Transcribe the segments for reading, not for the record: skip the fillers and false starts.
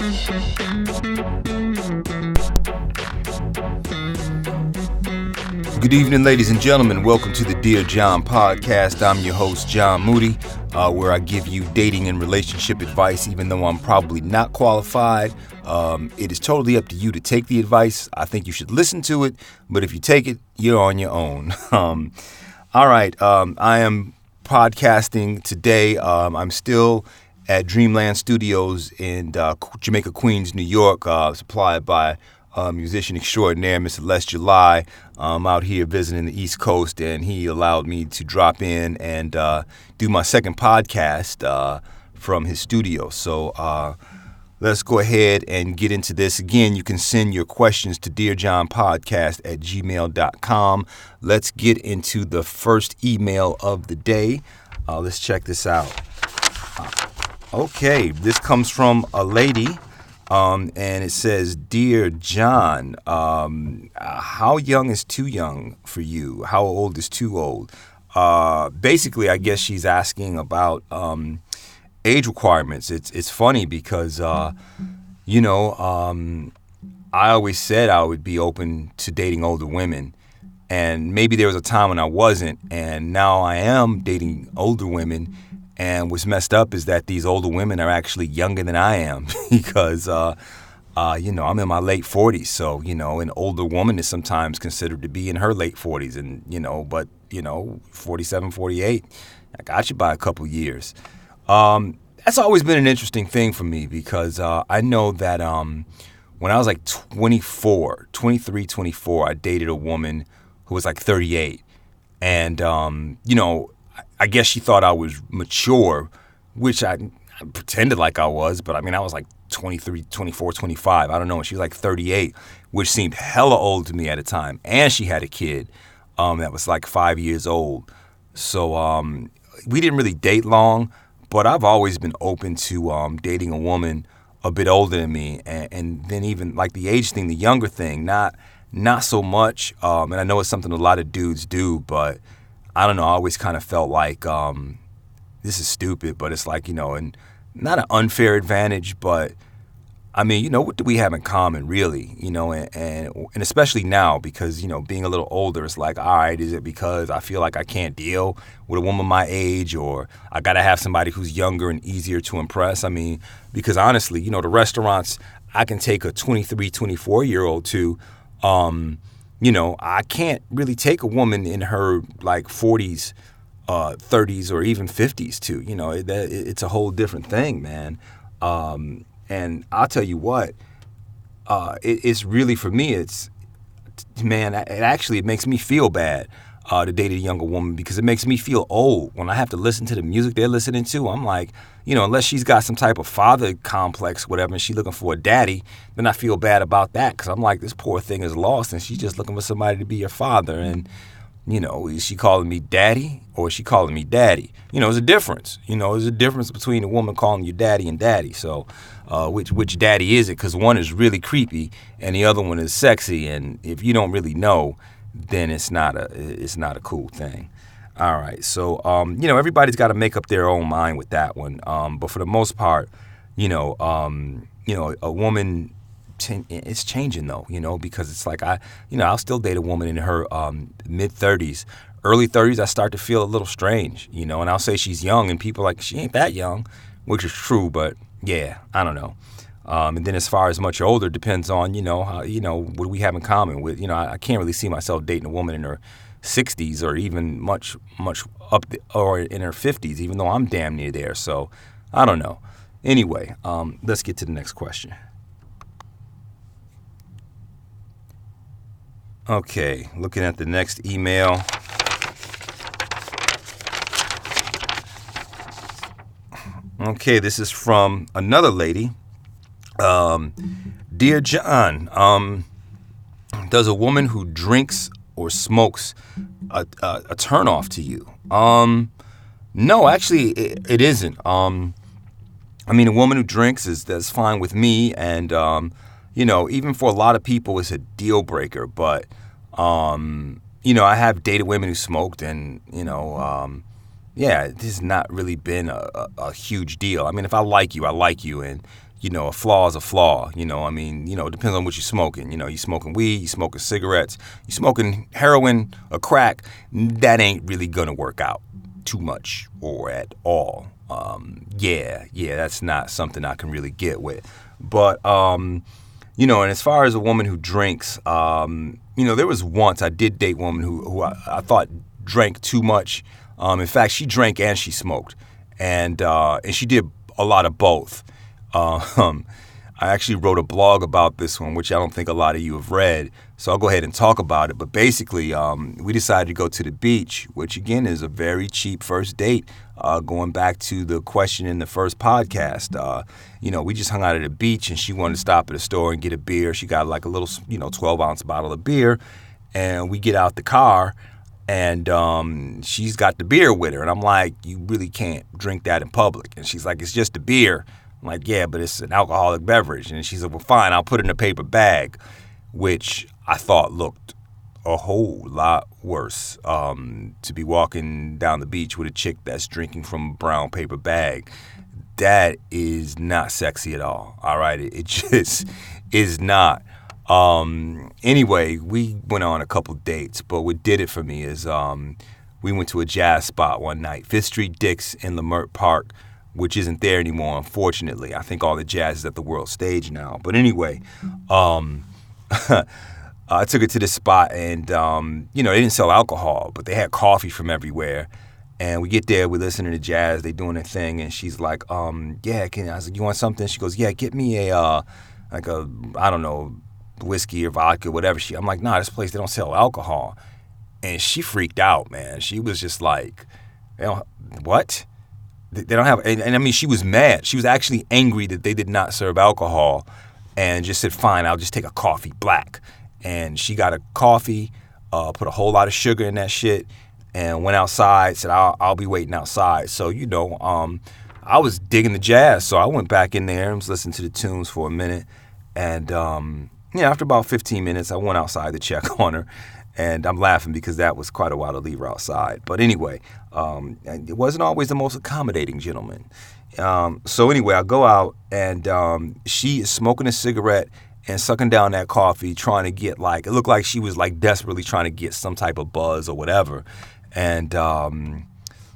Good evening, ladies and gentlemen. Welcome to the Dear John podcast. I'm your host, John Moody, where I give you dating and relationship advice, even though I'm probably not qualified. It is totally up to you to take the advice. I think you should listen to it, but if you take it, you're on your own. All right, I am podcasting today. I'm still at Dreamland Studios in Jamaica, Queens, New York, supplied by musician extraordinaire, Mr. Les July. I'm out here visiting the East Coast, and he allowed me to drop in and do my second podcast from his studio. So let's go ahead and get into this. Again, you can send your questions to dearjohnpodcast@gmail.com. Let's get into the first email of the day. Let's check this out. Okay, this comes from a lady. And it says, Dear John, how young is too young for you? How old is too old? Basically, I guess she's asking about age requirements. It's funny because, I always said I would be open to dating older women. And maybe there was a time when I wasn't, and now I am dating older women. And what's messed up is that these older women are actually younger than I am because, I'm in my late 40s. So, an older woman is sometimes considered to be in her late 40s. And, 47, 48, I got you by a couple years. That's always been an interesting thing for me because I know that when I was like 23, 24, I dated a woman who was like 38. And, I guess she thought I was mature, which I pretended like I was, but I was like 23, 24, 25. I don't know. And she was like 38, which seemed hella old to me at the time. And she had a kid that was like 5 years old. So we didn't really date long, but I've always been open to dating a woman a bit older than me. And then even like the age thing, the younger thing, not so much. And I know it's something a lot of dudes do, but I don't know, I always kind of felt like this is stupid, but it's like, and not an unfair advantage, but what do we have in common really, and especially now because, being a little older, it's like, all right, is it because I feel like I can't deal with a woman my age or I got to have somebody who's younger and easier to impress? Because honestly, the restaurants I can take a 23, 24-year-old to, I can't really take a woman in her like 40s, 30s, or even 50s too. It's a whole different thing, man. And I'll tell you what, it's really for me. It makes me feel bad to date a younger woman because it makes me feel old when I have to listen to the music they're listening to. I'm like, unless she's got some type of father complex, whatever, and she's looking for a daddy, then I feel bad about that because I'm like, this poor thing is lost and she's just looking for somebody to be her father. And, is she calling me daddy or is she calling me daddy? There's a difference. There's a difference between a woman calling you daddy and daddy. So which daddy is it? Because one is really creepy and the other one is sexy. And if you don't really know, then it's not a cool thing. All right, so everybody's got to make up their own mind with that one. But for the most part, a woman, it's changing though, because it's like I'll still date a woman in her mid 30s, early 30s. I start to feel a little strange, and I'll say she's young, and people are like, she ain't that young, which is true, but yeah, I don't know. And then as far as much older, depends on, how, what we have in common with, I can't really see myself dating a woman in her 60s or even much up or in her 50s, even though I'm damn near there. So I don't know. Anyway, let's get to the next question. Okay, looking at the next email. Okay, this is from another lady. Dear John, does a woman who drinks or smokes a turnoff to you? No, actually, it isn't. A woman who drinks that's fine with me, and even for a lot of people, it's a deal breaker. But I have dated women who smoked, and this has not really been a huge deal. If I like you, and a flaw is a flaw. It depends on what you're smoking. You smoking weed, you smoking cigarettes, you smoking heroin or crack, that ain't really gonna work out too much or at all. That's not something I can really get with. But, and as far as a woman who drinks, there was once I did date a woman who I thought drank too much. In fact, she drank and she smoked. And she did a lot of both. I actually wrote a blog about this one, which I don't think a lot of you have read. So I'll go ahead and talk about it. But basically, we decided to go to the beach, which again is a very cheap first date. Going back to the question in the first podcast, we just hung out at the beach and she wanted to stop at a store and get a beer. She got like a little, 12-ounce bottle of beer. And we get out the car and she's got the beer with her. And I'm like, you really can't drink that in public. And she's like, it's just a beer. I'm like, yeah, but it's an alcoholic beverage. And she said, well, fine, I'll put it in a paper bag, which I thought looked a whole lot worse. To be walking down the beach with a chick that's drinking from a brown paper bag, that is not sexy at all. All right, it just is not. Anyway, we went on a couple dates, but what did it for me is we went to a jazz spot one night, Fifth Street Dick's in Leimert Park, which isn't there anymore, unfortunately. I think all the jazz is at the world stage now. But anyway, I took her to this spot, and, they didn't sell alcohol, but they had coffee from everywhere. And we get there, we listen to the jazz, they doing their thing, and she's like, I was like, you want something? She goes, yeah, get me I don't know, whiskey or vodka, whatever. I'm like, nah, this place, they don't sell alcohol. And she freaked out, man. She was just like, what? They don't have, and I mean, she was mad. She was actually angry that they did not serve alcohol and just said, fine, I'll just take a coffee black. And she got a coffee, put a whole lot of sugar in that shit, and went outside, said, I'll be waiting outside. So, I was digging the jazz. So I went back in there and was listening to the tunes for a minute. And, after about 15 minutes, I went outside to check on her. And I'm laughing because that was quite a while to leave her outside. But anyway, it wasn't always the most accommodating gentleman. So anyway, I go out and she is smoking a cigarette and sucking down that coffee, trying to get it looked like she was desperately trying to get some type of buzz or whatever. And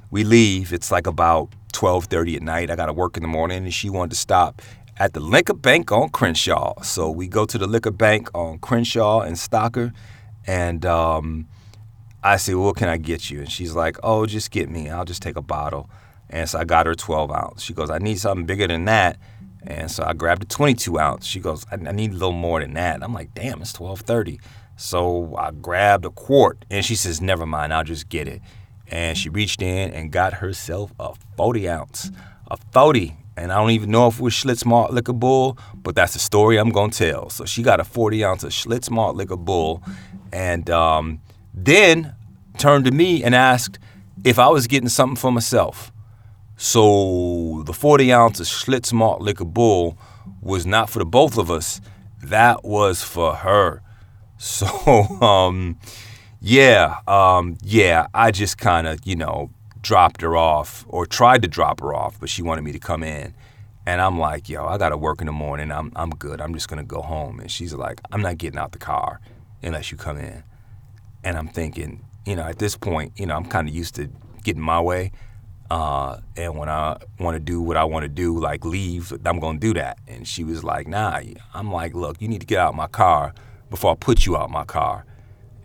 we leave. It's about 12:30 at night. I got to work in the morning, and she wanted to stop at the Liquor Bank on Crenshaw. So we go to the Liquor Bank on Crenshaw and Stocker. And I say, well, what can I get you? And she's like, oh, just get me. I'll just take a bottle. And so I got her 12-ounce. She goes, I need something bigger than that. And so I grabbed a 22-ounce. She goes, I need a little more than that. And I'm like, damn, it's 12:30. So I grabbed a quart. And she says, never mind, I'll just get it. And she reached in and got herself a 40-ounce. A 40. And I don't even know if it was Schlitz Malt Liquor Bull, but that's the story I'm going to tell. So she got a 40-ounce of Schlitz Malt Liquor Bull. And then turned to me and asked if I was getting something for myself. So the 40-ounce of Schlitz Malt Liquor Bull was not for the both of us. That was for her. So, I just kind of, dropped her off or tried to drop her off, but she wanted me to come in. And I'm like, yo, I got to work in the morning. I'm good. I'm just going to go home. And she's like, I'm not getting out the car unless you come in. And I'm thinking, at this point, I'm kind of used to getting my way. And when I want to do what I want to do, like leave, I'm going to do that. And she was like, nah. I'm like, look, you need to get out of my car before I put you out my car.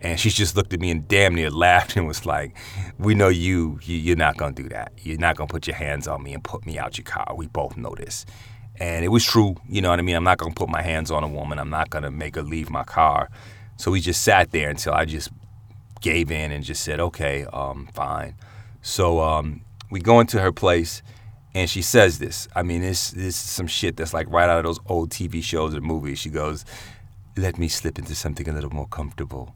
And she just looked at me and damn near laughed and was like, we know you're not going to do that. You're not going to put your hands on me and put me out your car. We both know this. And it was true. You know what I mean? I'm not going to put my hands on a woman. I'm not going to make her leave my car. So we just sat there until I just gave in and just said, okay, fine. So we go into her place, and she says this. I mean, this is some shit that's right out of those old TV shows or movies. She goes, let me slip into something a little more comfortable.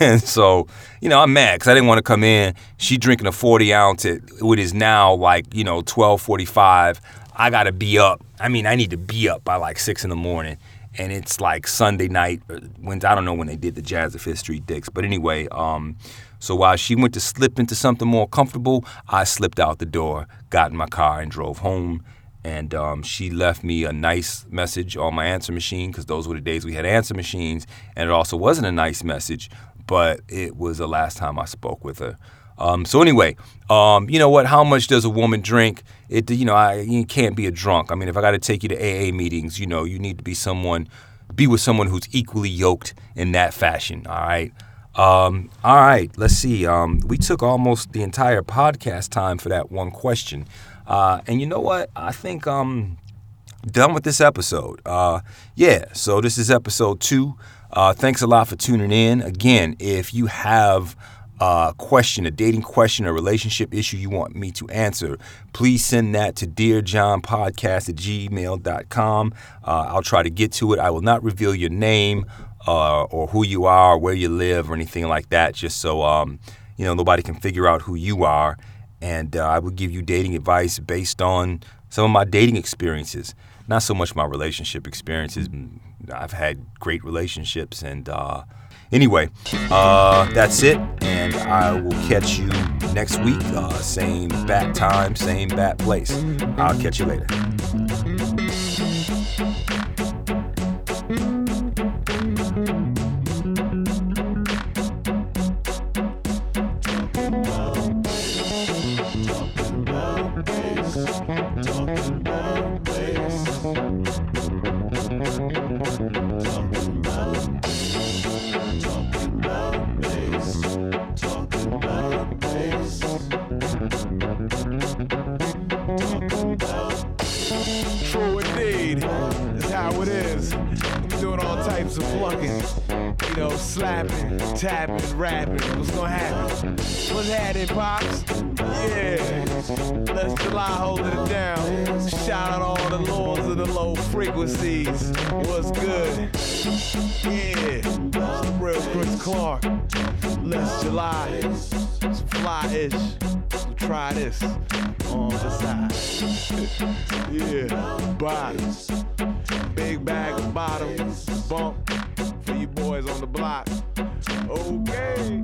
And so, I'm mad because I didn't want to come in. She drinking a 40-ounce at what is now 12:45. I got to be up. I mean, I need to be up by 6 in the morning. And it's Sunday night. I don't know when they did the Jazz at Fifth Street Dick's. But anyway, so while she went to slip into something more comfortable, I slipped out the door, got in my car, and drove home. And she left me a nice message on my answer machine, because those were the days we had answer machines. And it also wasn't a nice message, but it was the last time I spoke with her. So anyway, you know what? How much does a woman drink? You can't be a drunk. I mean, if I got to take you to AA meetings, you need to be with someone who's equally yoked in that fashion. All right. All right. Let's see. We took almost the entire podcast time for that one question. And you know what? I think I'm done with this episode. So this is episode 2. Thanks a lot for tuning in. Again, if you have a dating question, a relationship issue you want me to answer, please send that to dearjohnpodcast@gmail.com. I'll try to get to it. I will not reveal your name or who you are, or where you live, or anything like that, just so nobody can figure out who you are. And I will give you dating advice based on some of my dating experiences, not so much my relationship experiences. I've had great relationships, and anyway, that's it, and I will catch you next week. Same bat time, same bat place. I'll catch you later. True indeed, that's how it is. I'm doing all types of plucking, slapping, tapping, rapping. What's gonna happen? What's happening, Pops? Yeah, let's July holding it down. Shout out all the lords of the low frequencies. What's good? Yeah, it's the real Chris Clark. Let's July, some fly-ish. So try this on the side. Yeah, bottoms. Big bag of bottoms. Bump for you boys on the block. Okay.